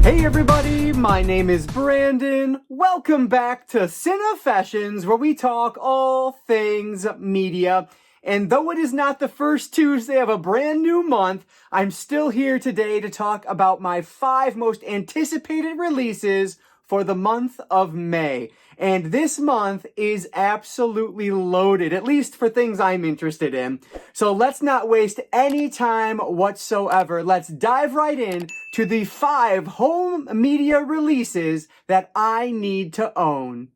Hey everybody, my name is Brandon. Welcome back to Cinefessions, where we talk all things media. And though it is not the first Tuesday of a brand new month, I'm still here today to talk about my 5 most anticipated releases for the month of May. And this month is absolutely loaded, at least for things I'm interested in. So let's not waste any time whatsoever. Let's dive right in to the 5 home media releases that I need to own.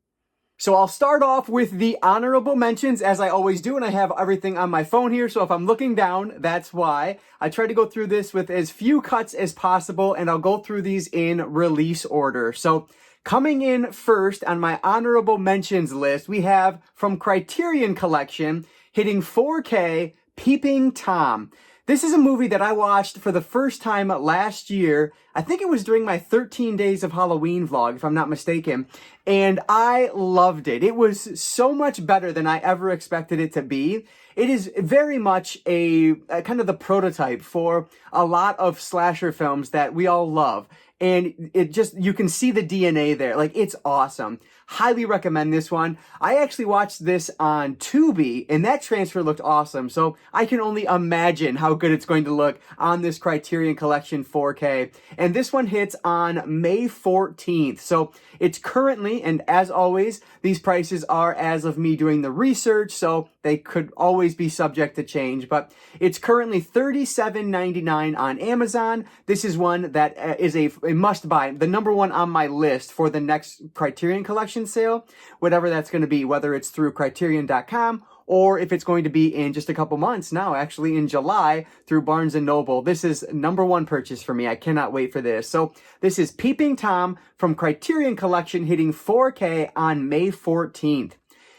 So I'll start off with the honorable mentions, as I always do, and I have everything on my phone here, so if I'm looking down, that's why. I try to go through this with as few cuts as possible, and I'll go through these in release order. So coming in first on my honorable mentions list, we have from Criterion Collection, hitting 4K, Peeping Tom. This is a movie that I watched for the first time last year. I think it was during my 13 Days of Halloween vlog, if I'm not mistaken. And I loved it. It was so much better than I ever expected it to be. It is very much a kind of the prototype for a lot of slasher films that we all love. And it just, you can see the DNA there. Like, it's awesome. Highly recommend this one. I actually watched this on Tubi, and that transfer looked awesome. So I can only imagine how good it's going to look on this Criterion Collection 4K. And this one hits on May 14th. So it's currently, and as always, these prices are as of me doing the research, so they could always be subject to change. But it's currently $37.99 on Amazon. This is one that is a must buy, the number one on my list for the next Criterion Collection sale, whatever that's going to be, whether it's through criterion.com or if it's going to be in just a couple months now, actually in July through Barnes & Noble. This is number one purchase for me. I cannot wait for this. So this is Peeping Tom from Criterion Collection, hitting 4K on May 14th.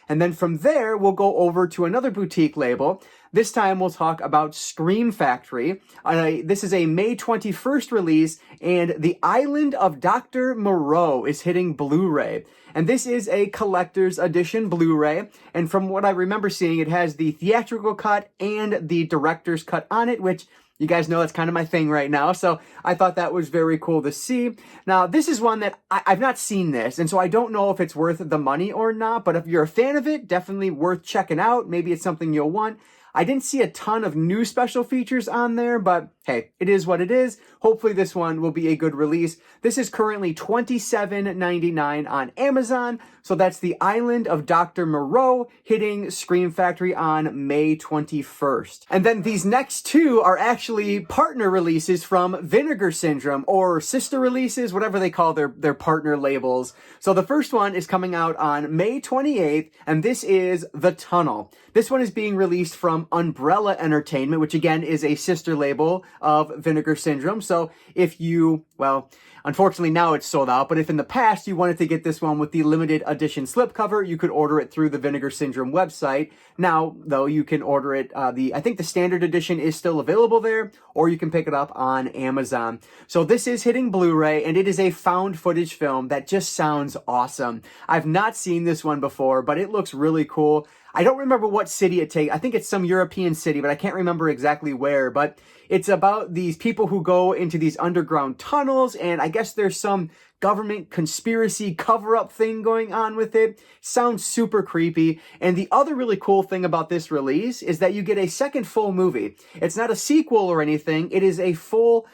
And then from there, we'll go over to another boutique label. This time we'll talk about Scream Factory. This is a May 21st release, and The Island of Dr. Moreau is hitting Blu-ray. And this is a collector's edition Blu-ray. And from what I remember seeing, it has the theatrical cut and the director's cut on it, which you guys know that's kind of my thing right now, so I thought that was very cool to see. Now, this is one that I've not seen this, and so I don't know if it's worth the money or not, but if you're a fan of it, definitely worth checking out. Maybe it's something you'll want. I didn't see a ton of new special features on there, but hey, it is what it is. Hopefully this one will be a good release. This is currently $27.99 on Amazon, so that's The Island of Dr. Moreau, hitting Scream Factory on May 21st. And then these next two are actually partner releases from Vinegar Syndrome, or sister releases, whatever they call their partner labels. So the first one is coming out on May 28th, and this is The Tunnel. This one is being released from Umbrella Entertainment, which again is a sister label of Vinegar Syndrome. So if you, well, unfortunately now it's sold out, but if in the past you wanted to get this one with the limited edition slipcover, you could order it through the Vinegar Syndrome website. Now, though, you can order it, I think the standard edition is still available there, or you can pick it up on Amazon. So this is hitting Blu-ray, and it is a found footage film that just sounds awesome. I've not seen this one before, but it looks really cool. I don't remember what city it takes. I think it's some European city, but I can't remember exactly where. But it's about these people who go into these underground tunnels, and I guess there's some government conspiracy cover-up thing going on with it. Sounds super creepy. And the other really cool thing about this release is that you get a second full movie. It's not a sequel or anything. It is a full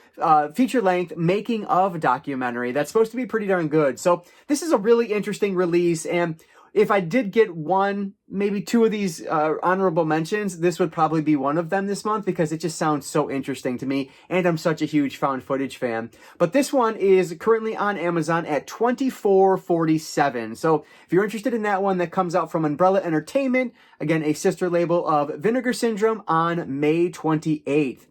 feature-length making-of documentary that's supposed to be pretty darn good. So this is a really interesting release, and if I did get one, maybe two of these honorable mentions, this would probably be one of them this month because it just sounds so interesting to me, and I'm such a huge found footage fan. But this one is currently on Amazon at $24.47. So if you're interested in that one, that comes out from Umbrella Entertainment, again, a sister label of Vinegar Syndrome, on May 28th.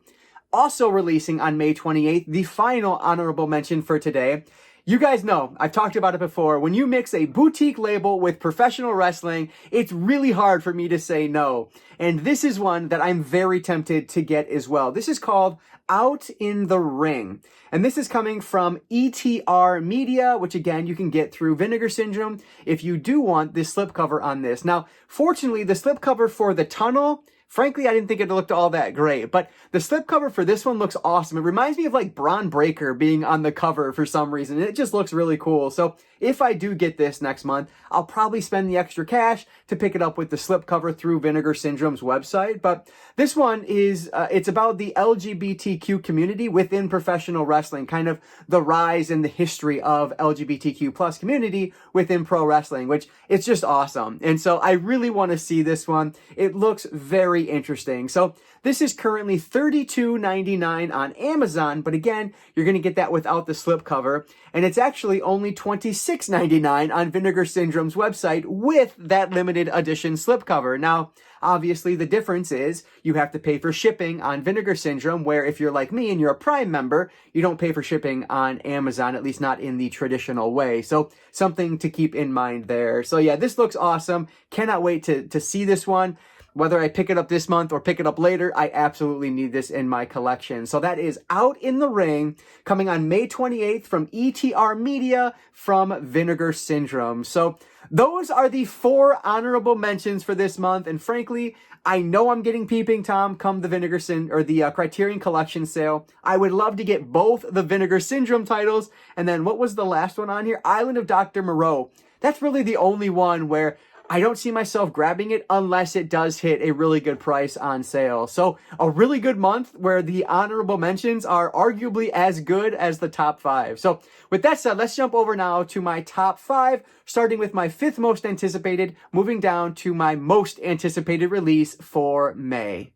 Also releasing on May 28th, the final honorable mention for today. You guys know, I've talked about it before, when you mix a boutique label with professional wrestling, it's really hard for me to say no. And this is one that I'm very tempted to get as well. This is called Out in the Ring. And this is coming from ETR Media, which again, you can get through Vinegar Syndrome if you do want this slipcover on this. Now, fortunately, the slipcover for The Tunnel frankly, I didn't think it looked all that great. But the slipcover for this one looks awesome. It reminds me of like Braun Breaker being on the cover for some reason. It just looks really cool. So if I do get this next month, I'll probably spend the extra cash to pick it up with the slipcover through Vinegar Syndrome's website. But this one is, it's about the LGBTQ community within professional wrestling, kind of the rise and the history of LGBTQ plus community within pro wrestling, which it's just awesome. And so I really want to see this one. It looks very interesting. So this is currently $32.99 on Amazon, but again, you're going to get that without the slipcover, and it's actually only $26.99 on Vinegar Syndrome's website with that limited edition slipcover. Now, obviously, the difference is you have to pay for shipping on Vinegar Syndrome, where if you're like me and you're a Prime member, you don't pay for shipping on Amazon, at least not in the traditional way. So something to keep in mind there. So yeah, this looks awesome. Cannot wait to see this one. Whether I pick it up this month or pick it up later, I absolutely need this in my collection. So that is Out in the Ring, coming on May 28th from ETR Media from Vinegar Syndrome. So those are the 4 honorable mentions for this month. And frankly, I know I'm getting Peeping Tom come the the Criterion Collection sale. I would love to get both the Vinegar Syndrome titles. And then what was the last one on here? Island of Dr. Moreau. That's really the only one where I don't see myself grabbing it unless it does hit a really good price on sale. So a really good month where the honorable mentions are arguably as good as the top 5. So with that said, let's jump over now to my top 5, starting with my 5th most anticipated, moving down to my most anticipated release for May.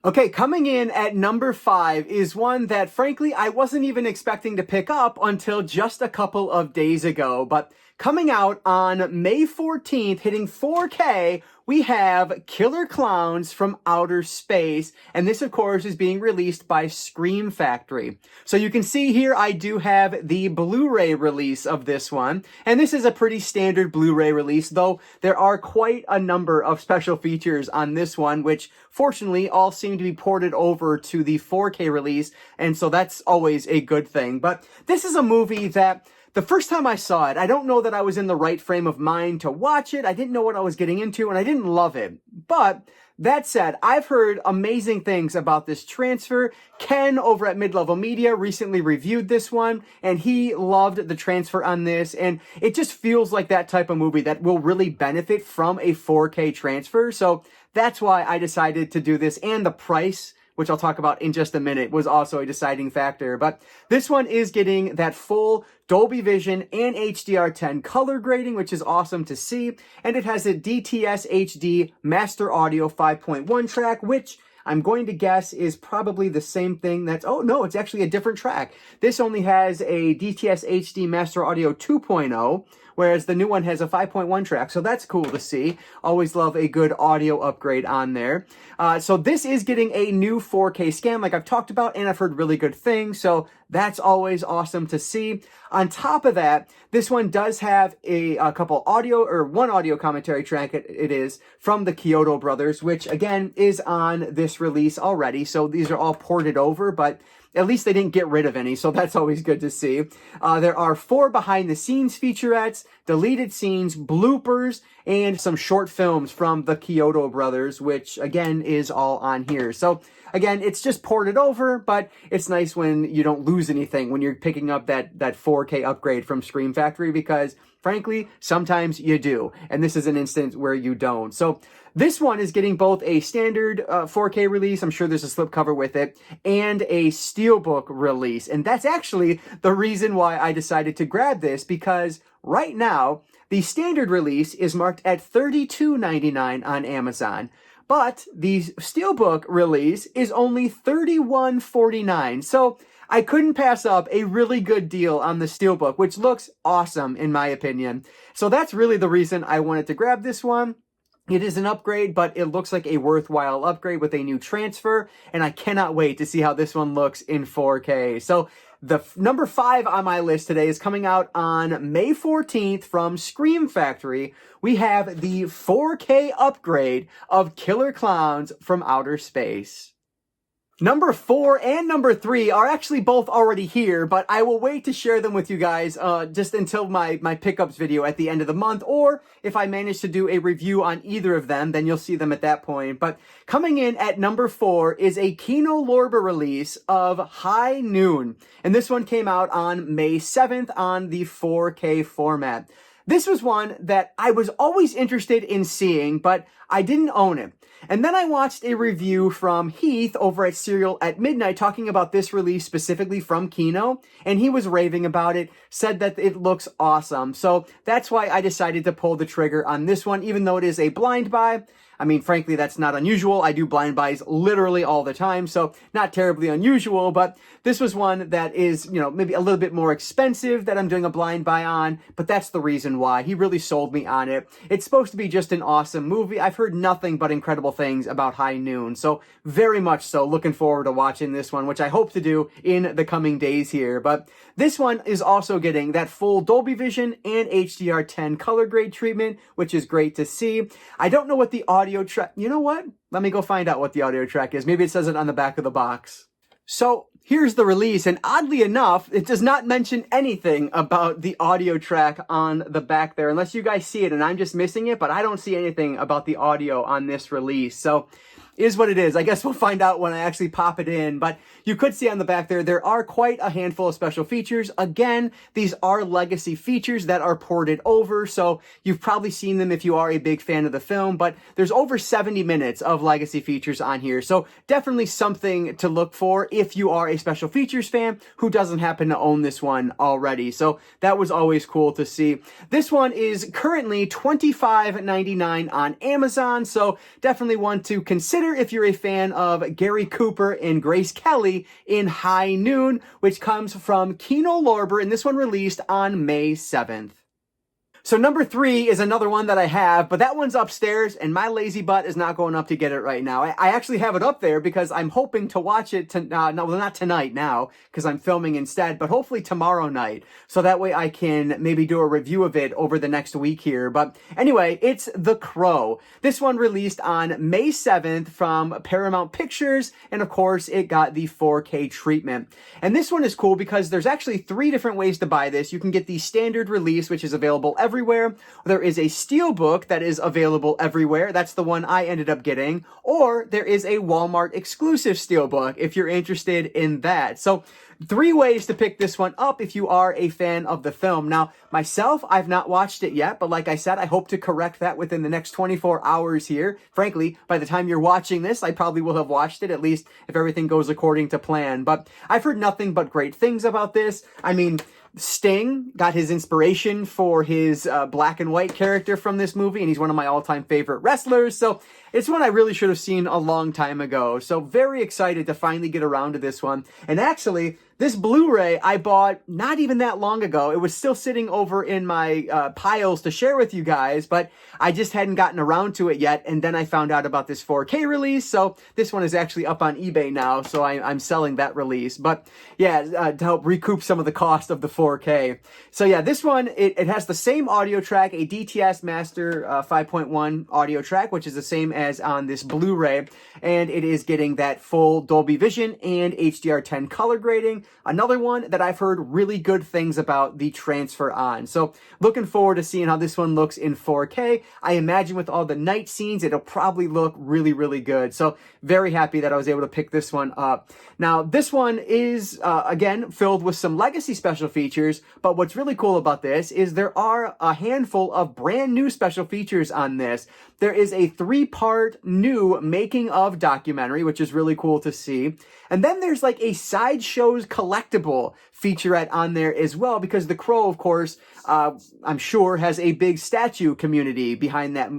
Okay, coming in at number 5 is one that, frankly, I wasn't even expecting to pick up until just a couple of days ago. But coming out on May 14th, hitting 4K, we have Killer Clowns from Outer Space. And this, of course, is being released by Scream Factory. So you can see here I do have the Blu-ray release of this one. And this is a pretty standard Blu-ray release, though there are quite a number of special features on this one, which fortunately all seem to be ported over to the 4K release. And so that's always a good thing. But this is a movie that the first time I saw it, I don't know that I was in the right frame of mind to watch it. I didn't know what I was getting into, and I didn't love it. But that said, I've heard amazing things about this transfer. Ken over at Mid-Level Media recently reviewed this one, and he loved the transfer on this. And it just feels like that type of movie that will really benefit from a 4K transfer. So that's why I decided to do this, and the price, which I'll talk about in just a minute, was also a deciding factor. But this one is getting that full Dolby Vision and HDR10 color grading, which is awesome to see. And it has a DTS HD Master Audio 5.1 track, which I'm going to guess is probably the same thing that's, oh no, it's actually a different track. This only has a DTS HD Master Audio 2.0, whereas the new one has a 5.1 track. So that's cool to see. Always love a good audio upgrade on there. So this is getting a new 4K scan like I've talked about, and I've heard really good things. So that's always awesome to see. On top of that, this one does have a couple audio, or one audio commentary track it is, from the Kyoto brothers, which again is on this release already. So these are all ported over, but at least they didn't get rid of any, so that's always good to see. There are 4 behind-the-scenes featurettes, deleted scenes, bloopers, and some short films from the Kyoto brothers, which, again, is all on here. So, again, it's just ported over, but it's nice when you don't lose anything when you're picking up that 4K upgrade from Scream Factory, because, frankly, sometimes you do, and this is an instance where you don't. So this one is getting both a standard 4K release, I'm sure there's a slipcover with it, and a Steelbook release. And that's actually the reason why I decided to grab this, because right now, the standard release is marked at $32.99 on Amazon. But the Steelbook release is only $31.49. So I couldn't pass up a really good deal on the Steelbook, which looks awesome in my opinion. So that's really the reason I wanted to grab this one. It is an upgrade, but it looks like a worthwhile upgrade with a new transfer, and I cannot wait to see how this one looks in 4K. So the number 5 on my list today is coming out on May 14th from Scream Factory. We have the 4K upgrade of Killer Clowns from Outer Space. Number 4 and number 3 are actually both already here, but I will wait to share them with you guys just until my pickups video at the end of the month, or if I manage to do a review on either of them, then you'll see them at that point. But coming in at number 4 is a Kino Lorber release of High Noon, and this one came out on May 7th on the 4K format. This was one that I was always interested in seeing, but I didn't own it. And then I watched a review from Heath over at Serial at Midnight talking about this release specifically from Kino, and he was raving about it, said that it looks awesome. So that's why I decided to pull the trigger on this one, even though it is a blind buy. I mean, frankly, that's not unusual. I do blind buys literally all the time, so not terribly unusual, but this was one that is, you know, maybe a little bit more expensive that I'm doing a blind buy on, but that's the reason why. He really sold me on it. It's supposed to be just an awesome movie. I've heard nothing but incredible things about High Noon, so very much so looking forward to watching this one, which I hope to do in the coming days here. But this one is also getting that full Dolby Vision and HDR10 color grade treatment, which is great to see. I don't know what the audio track, you know what? Let me go find out what the audio track is. Maybe it says it on the back of the box. So here's the release, and oddly enough, it does not mention anything about the audio track on the back there, unless you guys see it and I'm just missing it, but I don't see anything about the audio on this release. So is what it is. I guess we'll find out when I actually pop it in, but you could see on the back there are quite a handful of special features. Again, these are legacy features that are ported over, so you've probably seen them if you are a big fan of the film, but there's over 70 minutes of legacy features on here, so definitely something to look for if you are a special features fan who doesn't happen to own this one already. So that was always cool to see. This one is currently $25.99 on Amazon, so definitely one to consider if you're a fan of Gary Cooper and Grace Kelly in High Noon, which comes from Kino Lorber, and this one released on May 7th. So number 3 is another one that I have, but that one's upstairs, and my lazy butt is not going up to get it right now. I actually have it up there because I'm hoping to watch it, no, well, not tonight now, because I'm filming instead, but hopefully tomorrow night, so that way I can maybe do a review of it over the next week here. But anyway, it's The Crow. This one released on May 7th from Paramount Pictures, and of course, it got the 4K treatment. And this one is cool because there's actually 3 different ways to buy this. You can get the standard release, which is available everywhere. There is a steelbook that is available everywhere. That's the one I ended up getting. Or there is a Walmart exclusive steelbook if you're interested in that. So 3 ways to pick this one up if you are a fan of the film. Now, myself, I've not watched it yet, but like I said, I hope to correct that within the next 24 hours here. Frankly, by the time you're watching this, I probably will have watched it, at least if everything goes according to plan. But I've heard nothing but great things about this. I mean, Sting got his inspiration for his black and white character from this movie, and he's one of my all-time favorite wrestlers, so it's one I really should have seen a long time ago. So very excited to finally get around to this one. And actually, this Blu-ray I bought not even that long ago. It was still sitting over in my piles to share with you guys, but I just hadn't gotten around to it yet, and then I found out about this 4K release, so this one is actually up on eBay now, so I'm selling that release. But yeah, to help recoup some of the cost of the 4K. So yeah, this one, it has the same audio track, a DTS Master 5.1 audio track, which is the same as on this Blu-ray, and it is getting that full Dolby Vision and HDR10 color grading. Another one that I've heard really good things about the transfer on. So looking forward to seeing how this one looks in 4K. I imagine with all the night scenes, it'll probably look really, really good. So very happy that I was able to pick this one up. Now, this one is, again, filled with some legacy special features, but what's really cool about this is there are a handful of brand new special features on this. There is a 3-part new making of documentary, which is really cool to see. And then there's like a sideshows collectible featurette on there as well, because The Crow, of course, I'm sure has a big statue community behind that,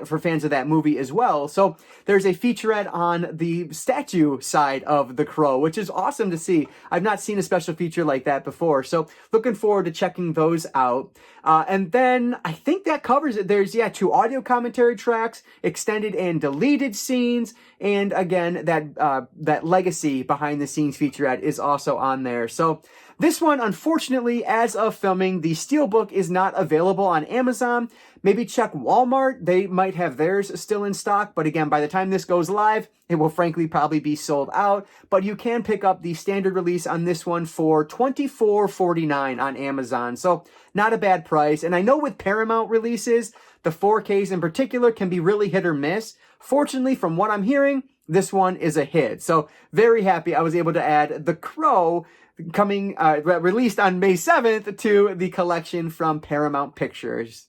for fans of that movie as well. So there's a featurette on the statue side of The Crow, which is awesome to see. I've not seen a special feature like that before. So looking forward to checking those out. And then I think that covers it. There's, 2 audio commentary tracks, extended and deleted scenes, and again, that legacy behind the scenes featurette is also on there. So this one, unfortunately, as of filming, the Steelbook is not available on Amazon. Maybe check Walmart. They might have theirs still in stock. But again, by the time this goes live, it will frankly probably be sold out. But you can pick up the standard release on this one for $24.49 on Amazon. So not a bad price. And I know with Paramount releases, the 4Ks in particular can be really hit or miss. Fortunately, from what I'm hearing, this one is a hit. So very happy I was able to add The Crow coming released on May 7th to the collection from Paramount Pictures.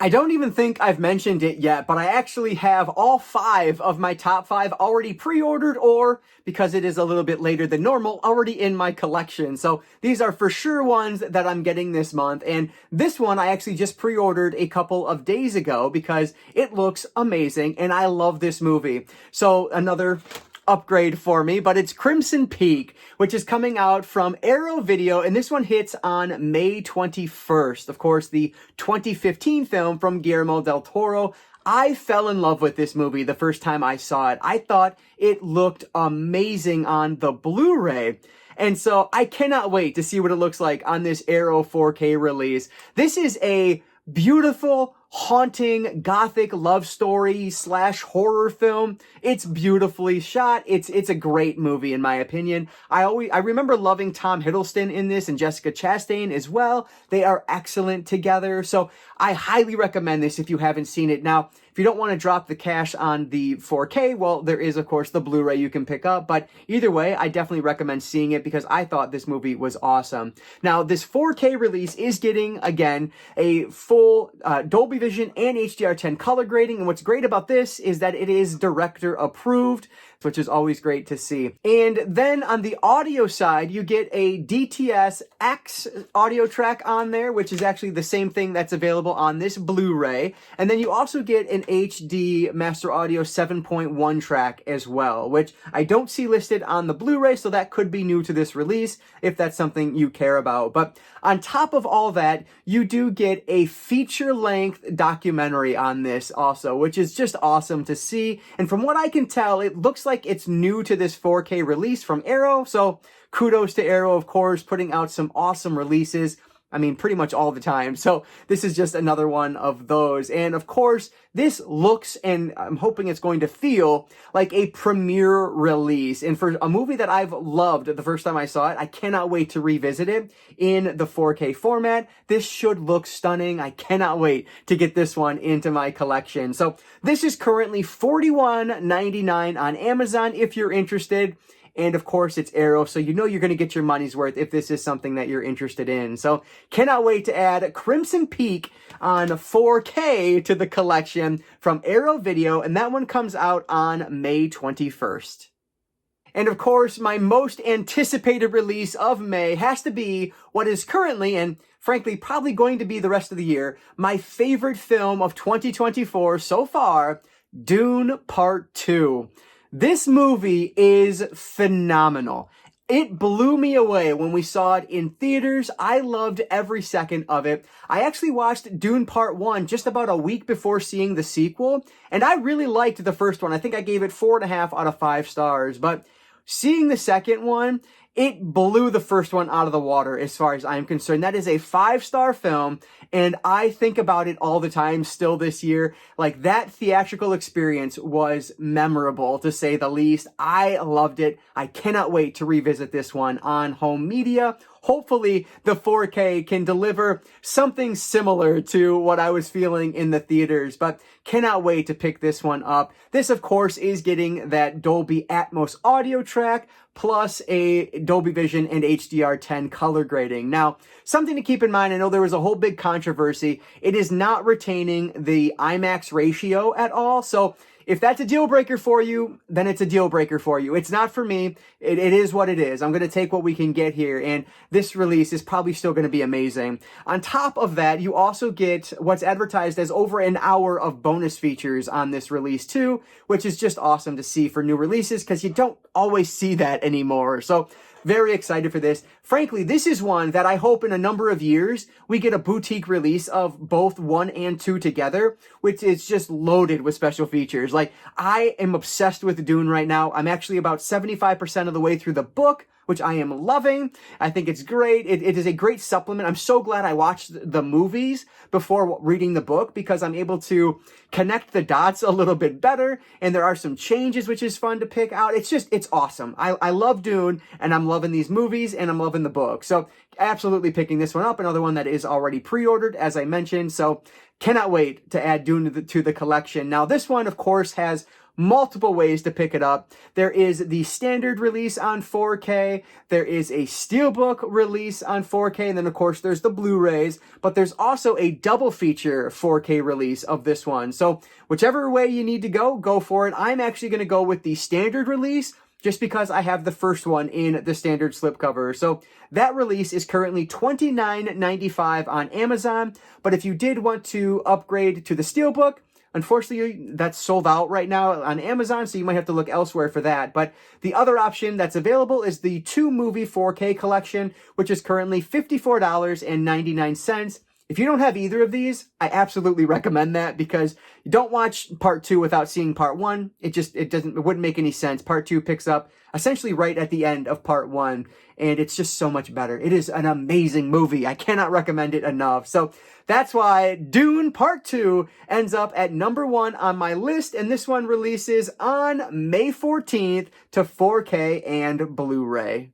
I don't even think I've mentioned it yet, but I actually have all 5 of my top 5 already pre-ordered, or because it is a little bit later than normal, already in my collection. So these are for sure ones that I'm getting this month. And this one I actually just pre-ordered a couple of days ago because it looks amazing and I love this movie. So another upgrade for me, but it's Crimson Peak, which is coming out from Arrow Video, and this one hits on May 21st. Of course, the 2015 film from Guillermo del Toro. I fell in love with this movie the first time I saw it. I thought it looked amazing on the Blu-ray. And so I cannot wait to see what it looks like on this Arrow 4K release. This is a beautiful, haunting, gothic love story / horror film. It's beautifully shot. It's a great movie in my opinion. I remember loving Tom Hiddleston in this and Jessica Chastain as well. They are excellent together. So I highly recommend this if you haven't seen it. Now, if you don't want to drop the cash on the 4K, well, there is, of course, the Blu-ray you can pick up. But either way, I definitely recommend seeing it because I thought this movie was awesome. Now, this 4K release is getting, again, a full Dolby Vision and HDR10 color grading. And what's great about this is that it is director approved, which is always great to see. And then on the audio side, you get a DTS X audio track on there, which is actually the same thing that's available on this Blu-ray. And then you also get an HD Master Audio 7.1 track as well, which I don't see listed on the Blu-ray, so that could be new to this release if that's something you care about. But on top of all that, you do get a feature-length documentary on this also, which is just awesome to see. And from what I can tell, it looks like it's new to this 4K release from Arrow, so kudos to Arrow, of course, putting out some awesome releases. I mean, pretty much all the time. So this is just another one of those. And of course, this looks, and I'm hoping it's going to feel like a premiere release. And for a movie that I've loved the first time I saw it, I cannot wait to revisit it in the 4K format. This should look stunning. I cannot wait to get this one into my collection. So this is currently $41.99 on Amazon if you're interested. And of course, it's Arrow, so you know you're going to get your money's worth if this is something that you're interested in. So cannot wait to add Crimson Peak on 4K to the collection from Arrow Video, and that one comes out on May 21st. And of course, my most anticipated release of May has to be what is currently, and frankly, probably going to be the rest of the year, my favorite film of 2024 so far, Dune Part 2. This movie is phenomenal. It blew me away when we saw it in theaters. I loved every second of it. I actually watched Dune Part 1 just about a week before seeing the sequel, and I really liked the first one. I think I gave it 4.5 out of 5 stars, but seeing the second one, it blew the first one out of the water as far as I'm concerned. That is a 5-star film, and I think about it all the time still this year. Like, that theatrical experience was memorable, to say the least. I loved it. I cannot wait to revisit this one on home media. Hopefully, the 4K can deliver something similar to what I was feeling in the theaters, but cannot wait to pick this one up. This, of course, is getting that Dolby Atmos audio track, plus a Dolby Vision and HDR10 color grading. Now, something to keep in mind, I know there was a whole big controversy. It is not retaining the IMAX ratio at all, so if that's a deal breaker for you, then it's a deal breaker for you. It's not for me. It is what it is. I'm going to take what we can get here, and this release is probably still going to be amazing. On top of that, you also get what's advertised as over an hour of bonus features on this release too, which is just awesome to see for new releases because you don't always see that anymore. So very excited for this. Frankly, this is one that I hope in a number of years we get a boutique release of both 1 and 2 together, which is just loaded with special features. Like, I am obsessed with Dune right now. I'm actually about 75% of the way through the book, which I am loving. I think it's great. It is a great supplement. I'm so glad I watched the movies before reading the book because I'm able to connect the dots a little bit better. And there are some changes, which is fun to pick out. It's awesome. I love Dune, and I'm loving these movies, and I'm loving the book. So absolutely picking this one up. Another one that is already pre-ordered, as I mentioned. So cannot wait to add Dune to the collection. Now, this one, of course, has multiple ways to pick it up. There is the standard release on 4K. There is a Steelbook release on 4K. And then, of course, there's the Blu-rays. But there's also a double feature 4K release of this one. So whichever way you need to go for it. I'm actually going to go with the standard release just because I have the first one in the standard slipcover. So that release is currently $29.95 on Amazon. But if you did want to upgrade to the Steelbook, unfortunately, that's sold out right now on Amazon, so you might have to look elsewhere for that. But the other option that's available is the 2-movie 4K collection, which is currently $54.99. If you don't have either of these, I absolutely recommend that because you don't watch part 2 without seeing part 1. It wouldn't make any sense. Part 2 picks up essentially right at the end of part 1, and it's just so much better. It is an amazing movie. I cannot recommend it enough. So that's why Dune Part 2 ends up at number 1 on my list, and this one releases on May 14th to 4K and Blu-ray.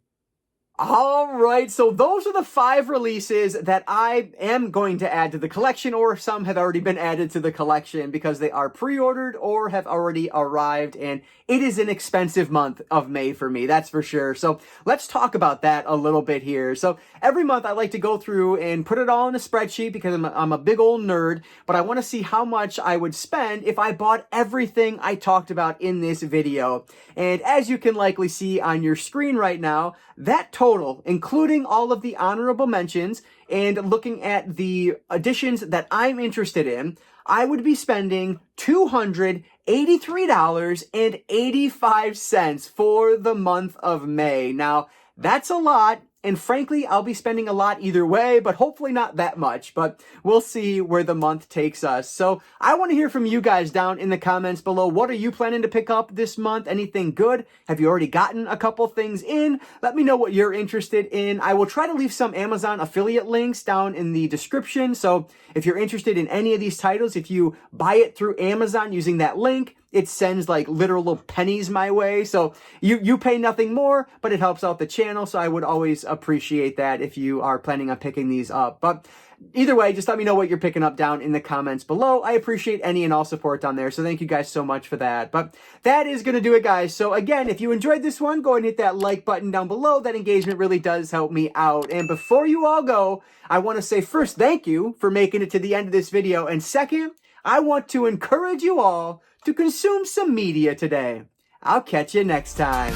All right, so those are the 5 releases that I am going to add to the collection, or some have already been added to the collection because they are pre-ordered or have already arrived, and it is an expensive month of May for me, that's for sure. So let's talk about that a little bit here. So every month I like to go through and put it all in a spreadsheet because I'm a big old nerd, but I want to see how much I would spend if I bought everything I talked about in this video. And as you can likely see on your screen right now, that total, including all of the honorable mentions and looking at the editions that I'm interested in, I would be spending $283.85 for the month of May. Now, that's a lot. And frankly, I'll be spending a lot either way, but hopefully not that much. But we'll see where the month takes us. So I want to hear from you guys down in the comments below. What are you planning to pick up this month? Anything good? Have you already gotten a couple things in? Let me know what you're interested in. I will try to leave some Amazon affiliate links down in the description. So if you're interested in any of these titles, if you buy it through Amazon using that link, it sends like literal pennies my way. So you pay nothing more, but it helps out the channel. So I would always appreciate that if you are planning on picking these up. But either way, just let me know what you're picking up down in the comments below. I appreciate any and all support down there. So thank you guys so much for that. But that is going to do it, guys. So again, if you enjoyed this one, go ahead and hit that like button down below. That engagement really does help me out. And before you all go, I want to say first, thank you for making it to the end of this video. And second, I want to encourage you all to consume some media today. I'll catch you next time.